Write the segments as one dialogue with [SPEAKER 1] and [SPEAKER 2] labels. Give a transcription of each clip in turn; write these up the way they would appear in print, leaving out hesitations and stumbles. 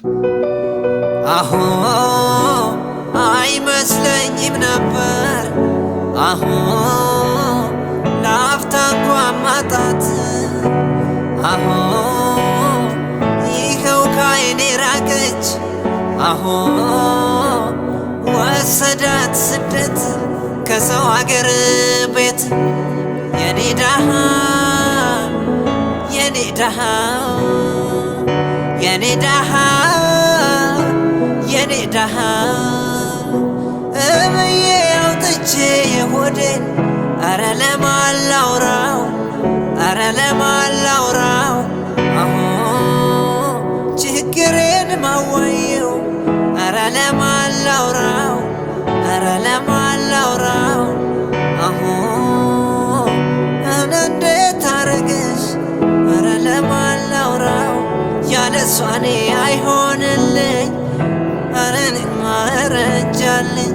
[SPEAKER 1] አሁ አይመስለኝም ነበር አሁ ላፍታ እንኳን ማጣት አሁ ይኸው ካይኔ ራቀች አሁ ወሰዳት ስደት ከሰው አገር ቤት የኔ ደሃ የኔ ደሃ የኔ ደሃ የኔ ደሃ እብዬ አውጥቼ የሆዴን አረ ለማን ላውራው አረ ለማን ላውራው አሁ ችግሬን ማዋየው አረ ለማን ላውራው አረ ለማን ላውራው አሁ እኔ እንዴት አረገሽ አረ ለማን ላውራው ያለሷ እኔ አይሆንልኝ አረ እኔማ እረጃለኝ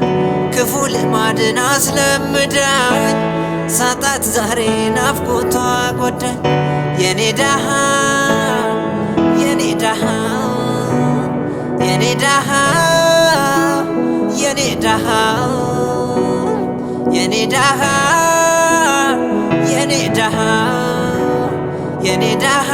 [SPEAKER 1] ክፉ ልማድን አስለምዳኝ ሳጣት ዛሬ ናፍቆቷ ጎዳኝ የኔ ደሃ የኔ ደሃ የኔ ደሃ የኔ ደሃ የኔ ደሃ የኔ ደሃ የኔ ደሃ